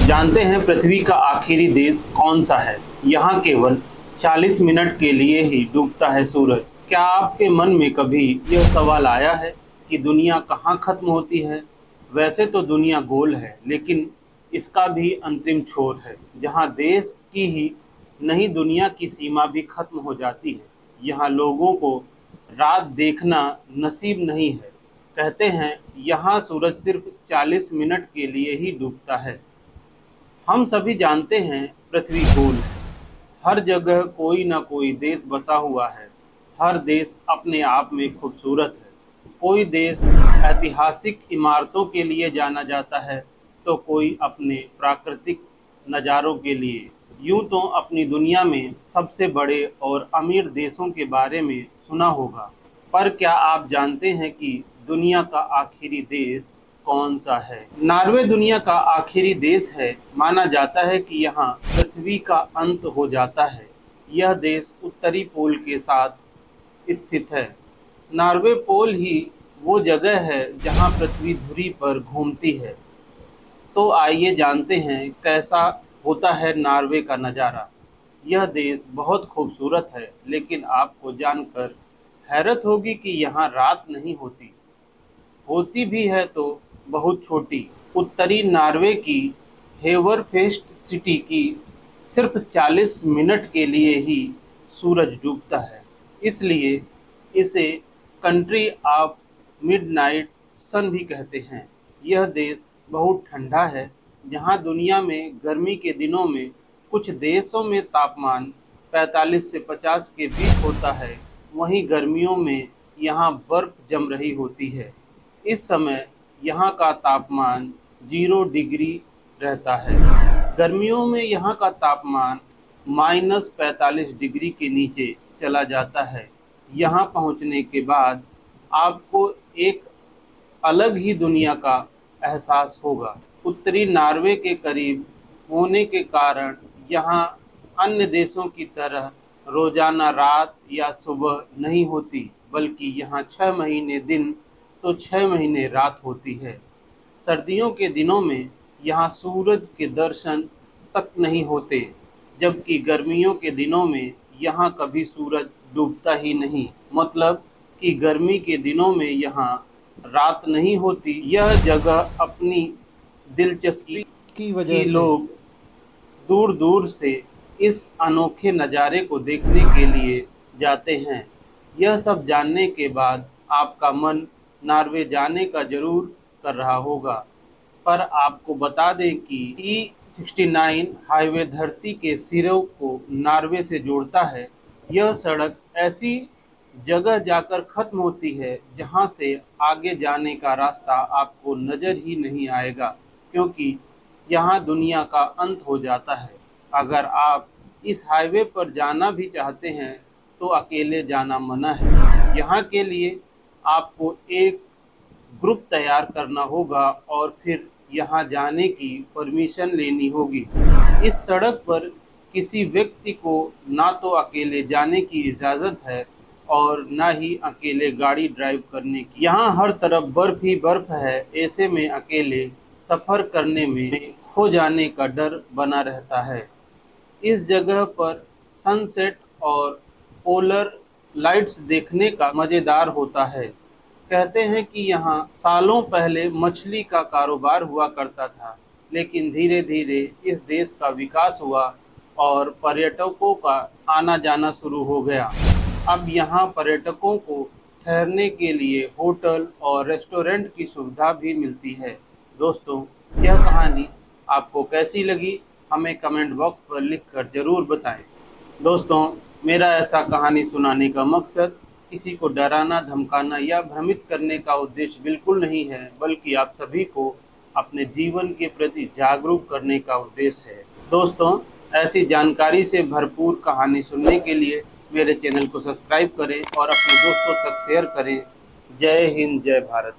जानते हैं पृथ्वी का आखिरी देश कौन सा है? यहाँ केवल 40 मिनट के लिए ही डूबता है सूरज। क्या आपके मन में कभी यह सवाल आया है कि दुनिया कहाँ खत्म होती है? वैसे तो दुनिया गोल है, लेकिन इसका भी अंतिम छोर है, जहाँ देश की ही नहीं दुनिया की सीमा भी खत्म हो जाती है। यहाँ लोगों को रात देखना नसीब नहीं है। कहते हैं यहाँ सूरज सिर्फ 40 मिनट के लिए ही डूबता है। हम सभी जानते हैं पृथ्वी गोल है। हर जगह कोई ना कोई देश बसा हुआ है। हर देश अपने आप में खूबसूरत है। कोई देश ऐतिहासिक इमारतों के लिए जाना जाता है, तो कोई अपने प्राकृतिक नज़ारों के लिए। यूं तो अपनी दुनिया में सबसे बड़े और अमीर देशों के बारे में सुना होगा, पर क्या आप जानते हैं कि दुनिया का आखिरी देश कौन सा है? नॉर्वे दुनिया का आखिरी देश है। माना जाता है कि यहाँ पृथ्वी का अंत हो जाता है। यह देश उत्तरी पोल के साथ स्थित है। नॉर्वे पोल ही वो जगह है जहाँ पृथ्वी धुरी पर घूमती है। तो आइए जानते हैं कैसा होता है नॉर्वे का नज़ारा। यह देश बहुत खूबसूरत है, लेकिन आपको जानकर हैरत होगी कि यहाँ रात नहीं होती। होती भी है तो बहुत छोटी। उत्तरी नॉर्वे की हेवरफेस्ट सिटी की सिर्फ 40 मिनट के लिए ही सूरज डूबता है। इसलिए इसे कंट्री ऑफ मिडनाइट सन भी कहते हैं। यह देश बहुत ठंडा है। जहां दुनिया में गर्मी के दिनों में कुछ देशों में तापमान 45 से 50 के बीच होता है, वहीं गर्मियों में यहाँ बर्फ जम रही होती है। इस समय यहाँ का तापमान 0 डिग्री रहता है। गर्मियों में यहाँ का तापमान -45 डिग्री के नीचे चला जाता है। यहाँ पहुँचने के बाद आपको एक अलग ही दुनिया का एहसास होगा। उत्तरी नॉर्वे के करीब होने के कारण यहाँ अन्य देशों की तरह रोजाना रात या सुबह नहीं होती, बल्कि यहाँ 6 महीने दिन तो 6 महीने रात होती है। सर्दियों के दिनों में यहाँ सूरज के दर्शन तक नहीं होते, जबकि गर्मियों के दिनों में यहाँ कभी सूरज डूबता ही नहीं। मतलब कि गर्मी के दिनों में यहाँ रात नहीं होती। यह जगह अपनी दिलचस्पी की वजह की से लोग दूर दूर से इस अनोखे नज़ारे को देखने के लिए जाते हैं। यह सब जानने के बाद आपका मन नॉर्वे जाने का जरूर कर रहा होगा, पर आपको बता दें कि E69 हाईवे धरती के सिरों को नॉर्वे से जोड़ता है। यह सड़क ऐसी जगह जाकर खत्म होती है जहां से आगे जाने का रास्ता आपको नज़र ही नहीं आएगा, क्योंकि यहाँ दुनिया का अंत हो जाता है। अगर आप इस हाईवे पर जाना भी चाहते हैं तो अकेले जाना मना है। यहाँ के लिए आपको एक ग्रुप तैयार करना होगा और फिर यहाँ जाने की परमिशन लेनी होगी। इस सड़क पर किसी व्यक्ति को ना तो अकेले जाने की इजाज़त है और ना ही अकेले गाड़ी ड्राइव करने की। यहाँ हर तरफ बर्फ़ ही बर्फ़ है। ऐसे में अकेले सफ़र करने में खो जाने का डर बना रहता है। इस जगह पर सनसेट और पोलर लाइट्स देखने का मज़ेदार होता है। कहते हैं कि यहाँ सालों पहले मछली का कारोबार हुआ करता था, लेकिन धीरे धीरे इस देश का विकास हुआ और पर्यटकों का आना जाना शुरू हो गया। अब यहाँ पर्यटकों को ठहरने के लिए होटल और रेस्टोरेंट की सुविधा भी मिलती है। दोस्तों, यह कहानी आपको कैसी लगी, हमें कमेंट बॉक्स पर लिखकर ज़रूर बताएं। दोस्तों, मेरा ऐसा कहानी सुनाने का मकसद किसी को डराना, धमकाना या भ्रमित करने का उद्देश्य बिल्कुल नहीं है, बल्कि आप सभी को अपने जीवन के प्रति जागरूक करने का उद्देश्य है। दोस्तों, ऐसी जानकारी से भरपूर कहानी सुनने के लिए मेरे चैनल को सब्सक्राइब करें और अपने दोस्तों तक शेयर करें। जय हिंद, जय भारत।